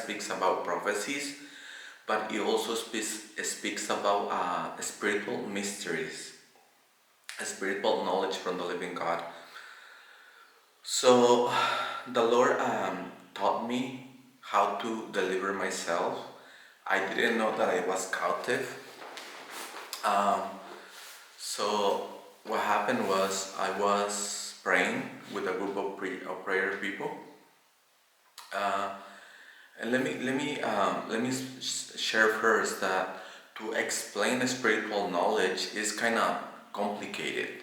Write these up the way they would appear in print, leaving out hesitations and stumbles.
speaks about prophecies, but it also speaks about spiritual mysteries, a spiritual knowledge from the living God. So the Lord taught me how to deliver myself. I didn't know that I was cautive. Um, so what happened was I was praying with a group of prayer people. Uh, and let me share first that to explain spiritual knowledge is kind of complicated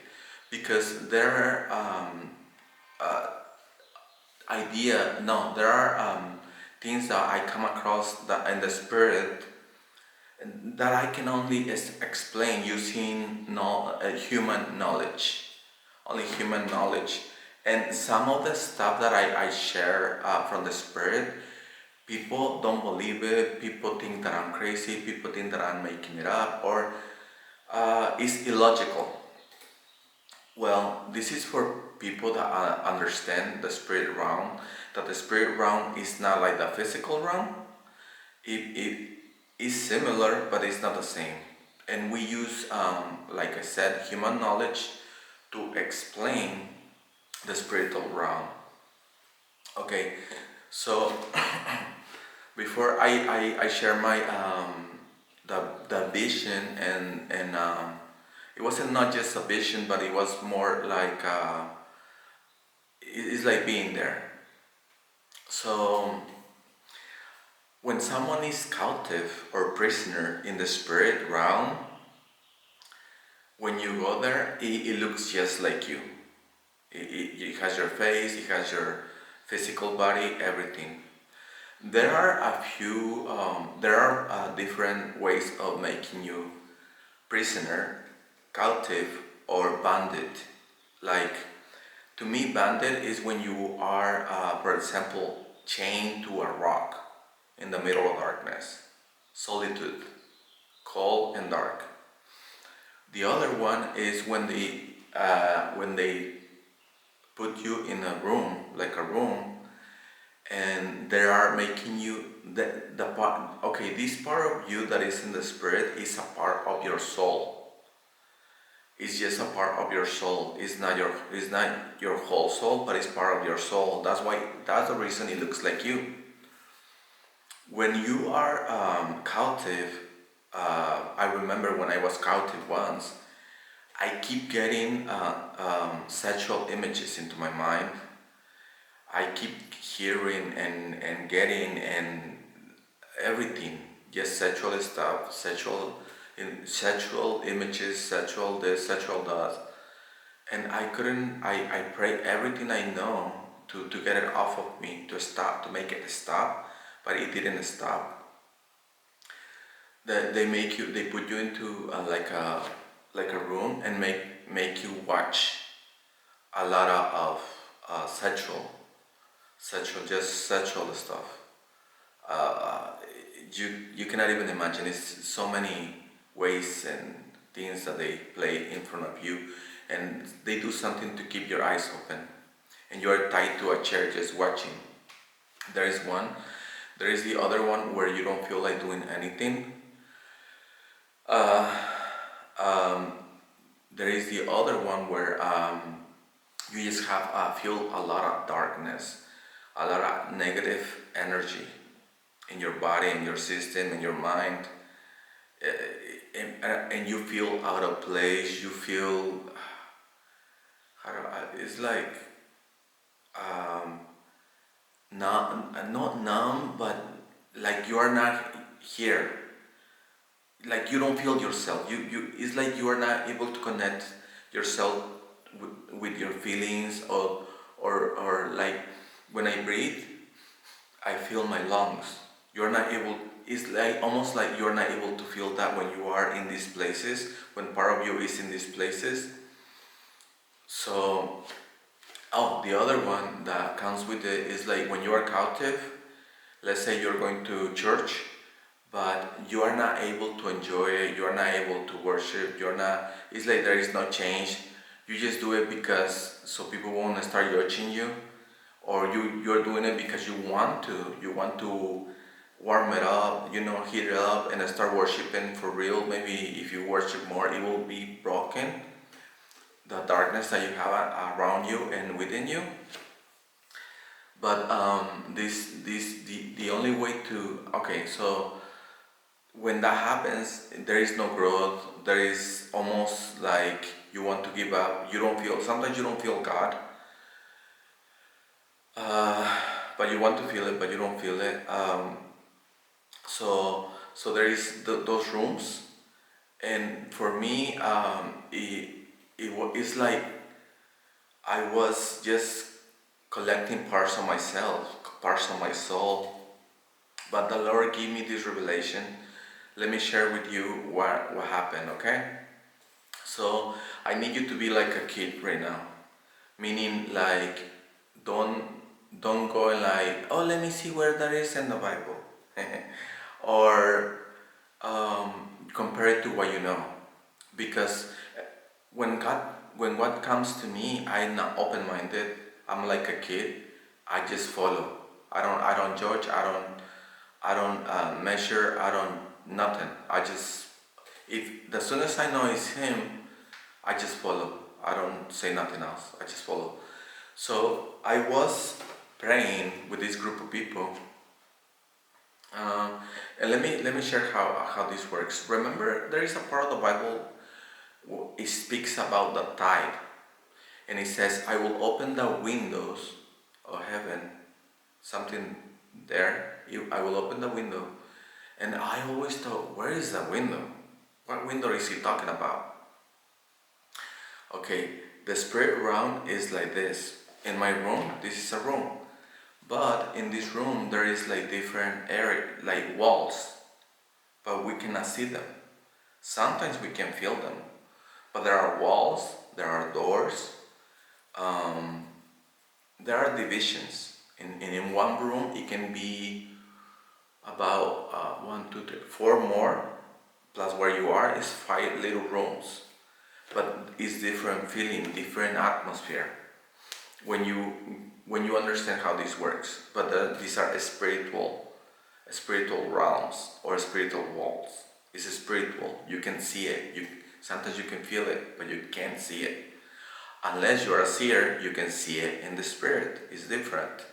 because there are there are things that I come across that in the spirit that I can only explain using human knowledge, only human knowledge. And some of the stuff that I share from the spirit, people don't believe it. People think that I'm crazy. People think that I'm making it up, or it's illogical. Well, this is for people that understand the spirit realm, that the spirit realm is not like the physical realm. It is similar, but it's not the same. And we use, like I said, human knowledge to explain the spiritual realm. Okay, so before I share my the vision and it wasn't not just a vision, but it was more like it's like being there. So when someone is cautive or prisoner in the spirit realm, when you go there, it looks just like you. It has your face, it has your physical body, everything. There are different ways of making you prisoner, cautive, or bandit. Like, to me, bandit is when you are, for example, chained to a rock in the middle of darkness, solitude, cold and dark. The other one is when they put you in a room, like a room, and they are making you the part. Okay, this part of you that is in the spirit is a part of your soul. It's just a part of your soul. It's not your whole soul, but it's part of your soul. That's the reason it looks like you. When you are cautive, I remember when I was cautive once, I keep getting sexual images into my mind. I keep hearing and getting and everything, just sexual stuff, sexual images, sexual this, sexual that. And I couldn't, I prayed everything I know to get it off of me, to stop, to make it stop, but it didn't stop. They put you into like a room and make you watch a lot of just sexual stuff. Uh, you cannot even imagine. It's so many ways and things that they play in front of you, and they do something to keep your eyes open, and you are tied to a chair just watching. There is one. There is the other one where you don't feel like doing anything. Uh, um, there is the other one where you just have feel a lot of darkness, a lot of negative energy in your body, in your system, in your mind, and you feel out of place. You feel it's like not numb, but like you are not here. Like you don't feel yourself. You it's like you are not able to connect yourself with your feelings or like when I breathe, I feel my lungs. You're not able. It's like almost like you're not able to feel that when you are in these places. When part of you is in these places. So, the other one that comes with it is like when you are cautive. Let's say you're going to church, but you are not able to enjoy it. You are not able to worship. You're not. It's like there is no change. You just do it because so people won't start judging you, or you're doing it because you want to. You want to warm it up, heat it up, and start worshiping for real. Maybe if you worship more, it will be broken. The darkness that you have around you and within you. But the only way to, okay, so when that happens, there is no growth. There is almost like you want to give up. You don't feel, sometimes you don't feel God, but you want to feel it, but you don't feel it. So there is those rooms, and for me, it's like I was just collecting parts of myself, parts of my soul. But the Lord gave me this revelation. Let me share with you what happened, okay? So I need you to be like a kid right now. Meaning like don't don't go and like, oh, let me see where that is in the Bible. Or compare it to what you know. Because when God comes to me, I'm not open-minded. I'm like a kid. I just follow. I don't judge. I don't measure. I don't nothing. I just, if as soon as I know it's Him, I just follow. I don't say nothing else. I just follow. So I was praying with this group of people, um, and let me share how this works. Remember, there is a part of the Bible. It speaks about the tide, and it says, "I will open the windows of heaven." Something there. I will open the window, and I always thought, where is the window? What window is he talking about? Okay, the spirit realm is like this. In my room, this is a room, but in this room there is like different area, like walls, but we cannot see them. Sometimes we can feel them, but there are walls, there are doors, um, there are divisions. In one room, it can be about one, two, three, four more, plus where you are is five little rooms, but it's different feeling, different atmosphere when you understand how this works. But these are spiritual realms or spiritual walls. It's spiritual. You can see it. Sometimes you can feel it, but you can't see it. Unless you're a seer, you can see it in the spirit. It's different.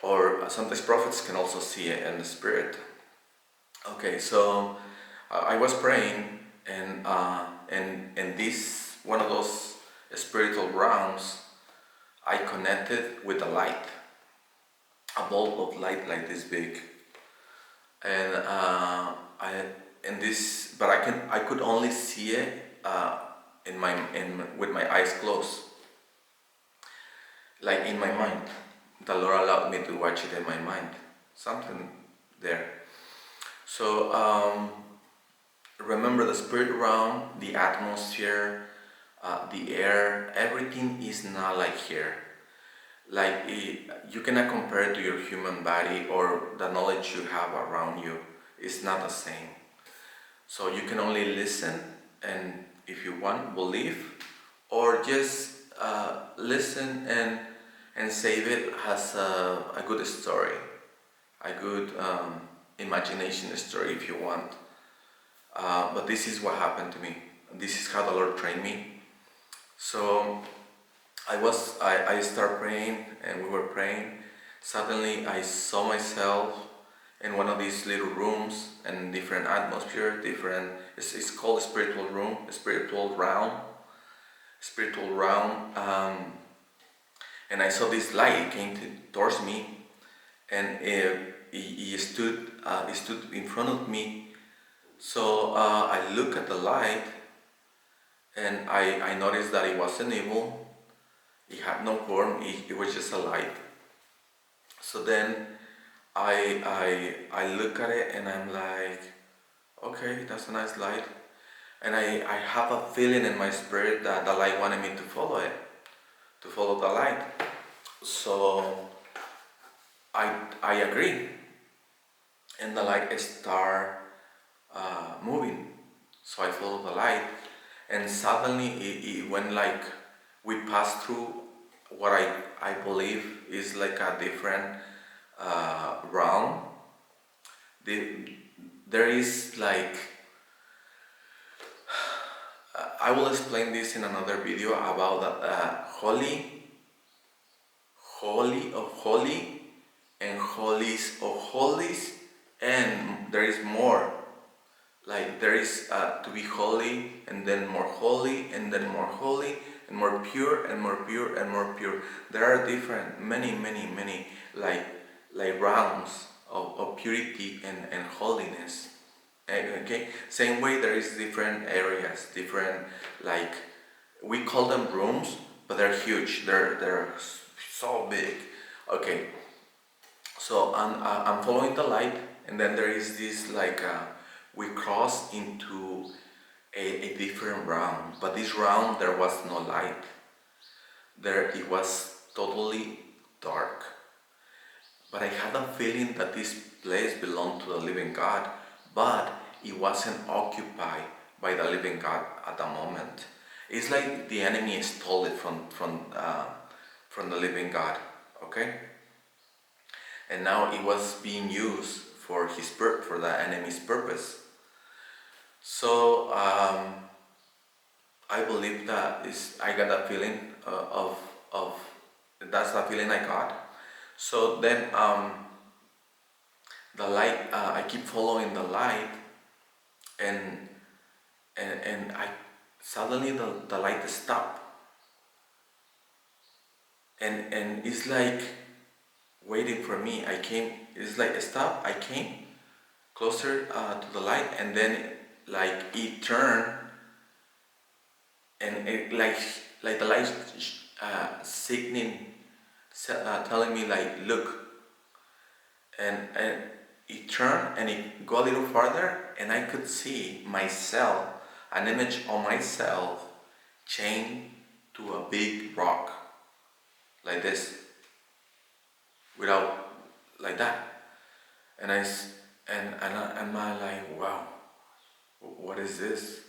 Or sometimes prophets can also see it in the spirit. Okay, so I was praying, and this one of those spiritual realms, I connected with a light, a bulb of light like this big, and but I could only see it with my eyes closed, like in my mind. The Lord allowed me to watch it in my mind, something there. So remember, the spirit realm, the atmosphere, the air, everything is not like here. Like you cannot compare it to your human body or the knowledge you have around you. It's not the same. So you can only listen, and if you want, believe, or just listen and save it as a good story, a good imagination story if you want. But this is what happened to me. This is how the Lord trained me. So I started praying, and we were praying. Suddenly I saw myself in one of these little rooms and different atmosphere, it's called a spiritual room, a spiritual realm. And I saw this light came towards me, and he stood in front of me. So I looked at the light, and I noticed that it wasn't evil. It had no form. It was just a light. So then I look at it, and I'm like, okay, that's a nice light. And I have a feeling in my spirit that the light wanted me to follow it, to follow the light. So I agree, and the light start moving. So I follow the light, and suddenly it went like we passed through what I believe is like a different realm. The, there is like, I will explain this in another video about holy of holy, and holies of holies, and there is more. Like there is to be holy, and then more holy, and then more holy, and more pure, and more pure, and more pure. There are different, many, like realms of purity and holiness. Okay, same way there is different areas, different, like, we call them rooms, but they're huge. They're so big. Okay, so I'm following the light, and then there is this like we cross into a different realm. But this realm there was no light. There it was totally dark. But I had a feeling that this place belonged to the living God, but it wasn't occupied by the living God at the moment. It's like the enemy stole it from the living God. Okay, and now it was being used for for the enemy's purpose. So I believe that is I got that feeling of that's the feeling I got. So then the light, I keep following the light, and I suddenly the light stopped, and it's like waiting for me. I came. It's like stop. I came closer to the light, and then like it turned, and it like the light signaling, telling me like look, and it turned and it got a little farther, and I could see myself, an image of myself chained to a big rock, like this, without, like that, and and I'm like, wow, what is this?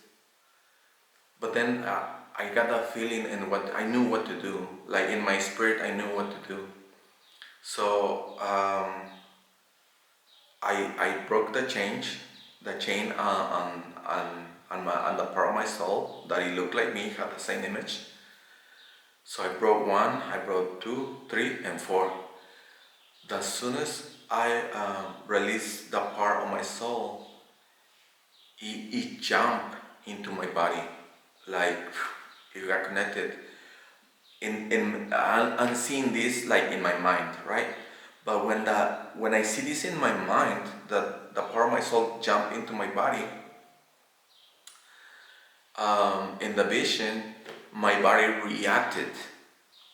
But then I got that feeling, and what I knew what to do, like in my spirit I knew what to do. So I broke the chain on the part of my soul that it looked like me, had the same image. So I broke one, I broke two, three, and four. As soon as I released the part of my soul, it jumped into my body, like it got connected. I'm seeing this like in my mind, right? But when I see this in my mind, that the part of my soul jump into my body, in the vision, my body reacted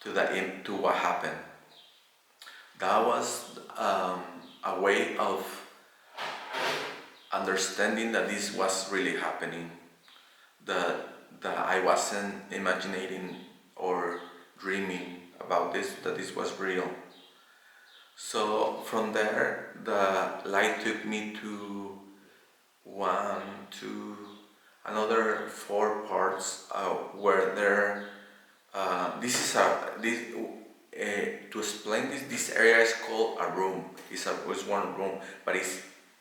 to what happened. That was a way of understanding that this was really happening. That I wasn't imagining or dreaming about this. That this was real. So from there, the light took me to one, two, another four parts where there. This is to explain this. This area is called a room. It's one room, but it's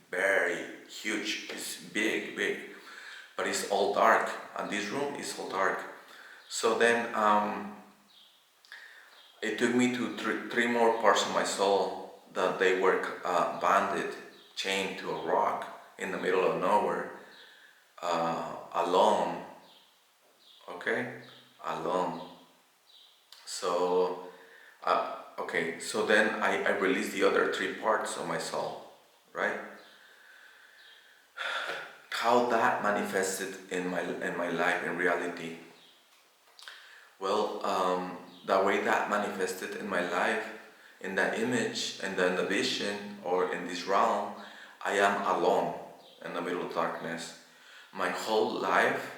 very huge. It's big, but it's all dark. And this room is all dark. So then it took me to three more parts of my soul that they were banded, chained to a rock in the middle of nowhere, alone. Okay, alone. So, okay. So then I released the other three parts of my soul, right? How that manifested in my life in reality. Well, the way that manifested in my life, in that image, and then the vision, or in this realm, I am alone in the middle of darkness. My whole life,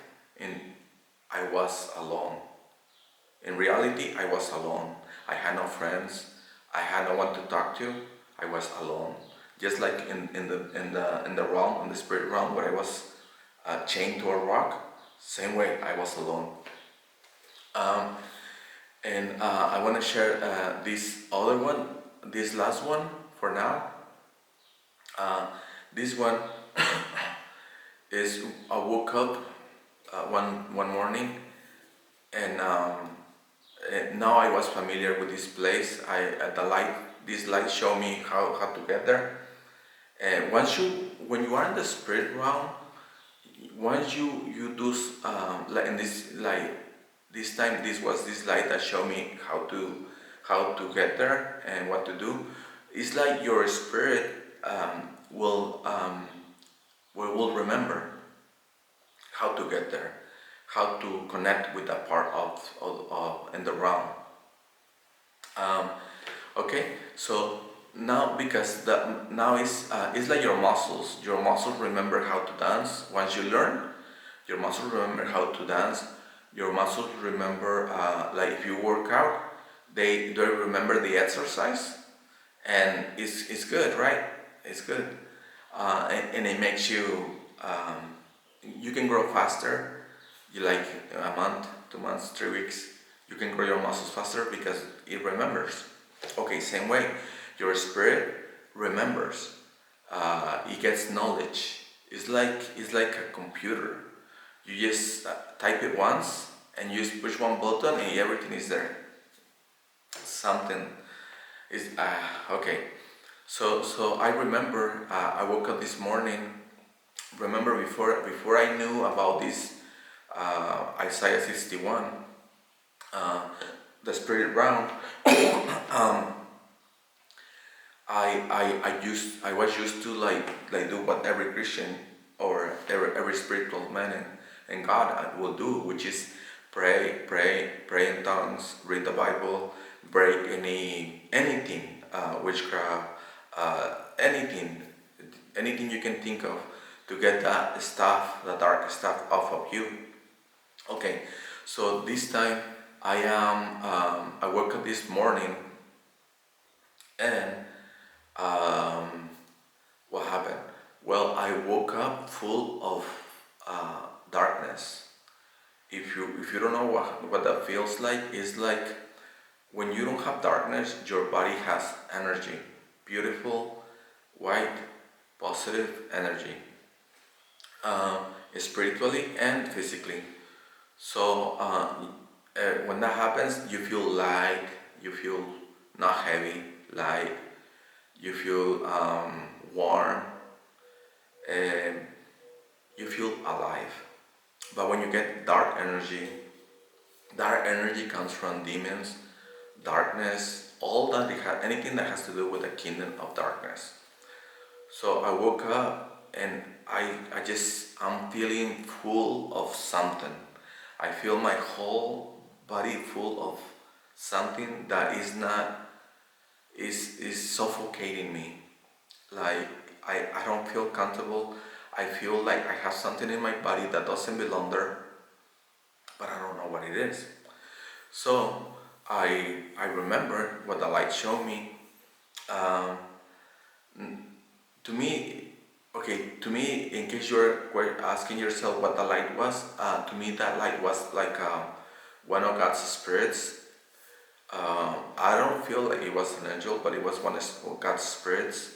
I was alone. In reality, I was alone. I had no friends. I had no one to talk to. I was alone. Just like in the realm, in the spirit realm, where I was chained to a rock. Same way, I was alone. Um, and I want to share this other one, this last one for now. Uh, This one is I woke up one morning, and now I was familiar with this place. The light, this light showed me how to get there. And when you are in the spirit realm, once you do like in this like this time, this was this light that showed me how to get there and what to do. It's like your spirit will remember how to get there, how to connect with that part of in the realm. Um, okay, so now because now it's like your muscles. Your muscles remember how to dance. Once you learn, your muscles remember how to dance. Your muscles remember like if you work out, they remember the exercise, and it's good, right? It's good, and it makes you you can grow faster. You like a month, 2 months, 3 weeks, you can grow your muscles faster because it remembers. Okay, same way, your spirit remembers. It gets knowledge. It's like a computer. You just type it once, and you just push one button, and everything is there. Something is okay. So I remember I woke up this morning. Remember before I knew about this Isaiah 61, uh, the spirit realm. um, I was used to like do what every Christian or every spiritual man and God will do, which is pray in tongues, read the Bible, break anything, witchcraft, anything you can think of to get that stuff, the dark stuff off of you. Okay, so this time I woke up this morning, and um, what happened? Well, I woke up full of darkness. If you don't know what that feels like, it's like when you don't have darkness, your body has energy, beautiful, white, positive energy, spiritually and physically. So when that happens, you feel light, you feel not heavy, light, you feel warm, and you feel alive. But when you get dark energy comes from demons, darkness, all that anything that has to do with the kingdom of darkness. So I woke up, and I'm feeling full of something. I feel my whole body full of something that is suffocating me. Like I don't feel comfortable. I feel like I have something in my body that doesn't belong there, but I don't know what it is. So I remember what the light showed me. Um, to me, okay, to me, in case were asking yourself what the light was, to me that light was like one of God's spirits. I don't feel like it was an angel, but it was one of God's spirits.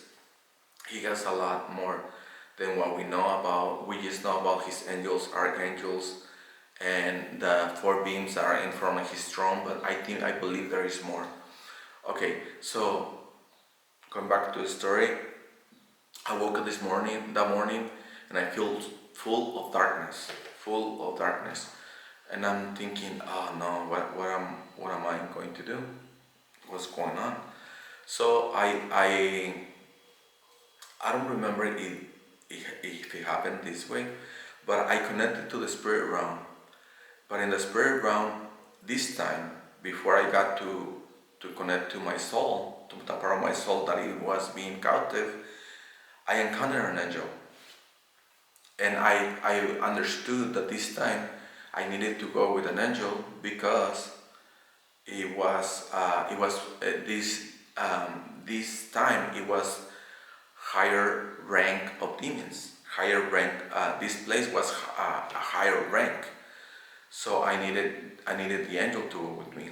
He has a lot more than what we know about. We just know about his angels, archangels, and the four beams that are in front of his throne, but I believe there is more. Okay, so going back to the story, I woke up that morning, and I feel full of darkness, and I'm thinking, oh no, what am I going to do? What's going on? So I don't remember if it happened this way, but I connected to the spirit realm. But in the spirit realm, this time, before I got to connect to my soul, to the part of my soul that it was being cautive, I encountered an angel. And I understood that this time I needed to go with an angel because this time it was higher rank of demons. Higher rank. This place was a higher rank. So I needed the angel to go with me,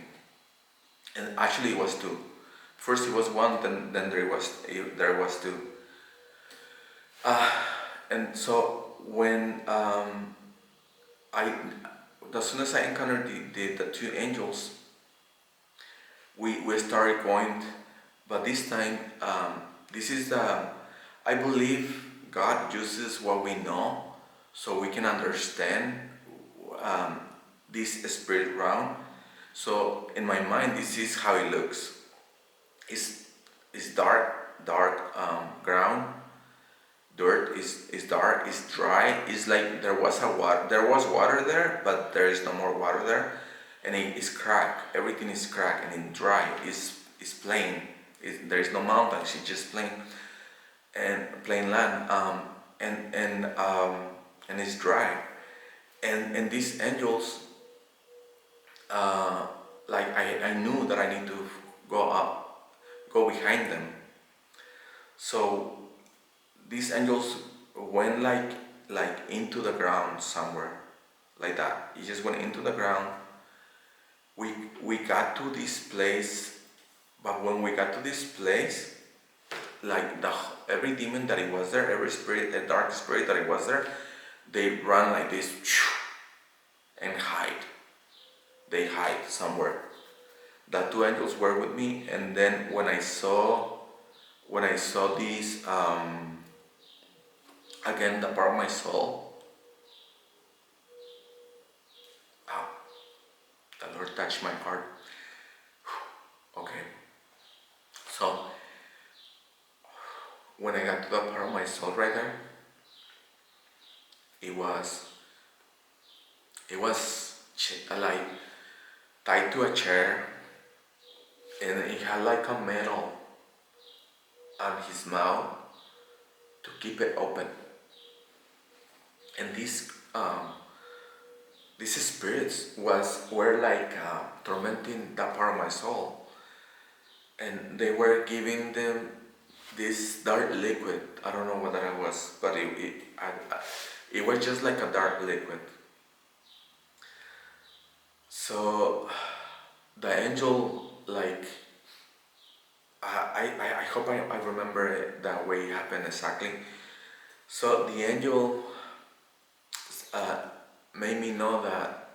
and actually it was two. First it was one, then there was two. Uh, and so when I, as soon as I encountered the two angels, we started going, but this time, this is the, I believe God uses what we know so we can understand um, this spirit realm. So in my mind, this is how it looks. It's, it's dark ground. Dirt is dark, is dry. It's like there was water there, but there is no more water there, and it is cracked. Everything is cracked and it's dry. Is plain. There is no mountains. It's just plain and plain land. And it's dry. And these angels, uh, like I knew that I need to go up, go behind them. So these angels went like into the ground somewhere, like that. It just went into the ground. We we got to this place, but when we got to this place, like the every demon that it was there, every spirit, a dark spirit that it was there, they run like this and hide. They hide somewhere. The two angels were with me, and then when I saw these again the part of my soul. Ah, the Lord touched my heart. Okay, so when I got to that part of my soul right there, it was like tied to a chair, and it had like a metal on his mouth to keep it open. And these spirits were like tormenting that part of my soul, and they were giving them this dark liquid. I don't know what that was, but it was just like a dark liquid. So the angel, like, I hope I remember it that way it happened exactly. So the angel uh, made me know that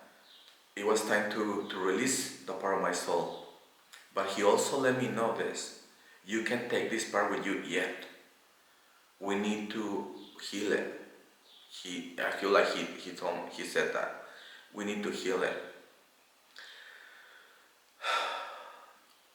it was time to release the part of my soul. But he also let me know this. You can take this part with you yet. We need to heal it. I feel like he said that. We need to heal it.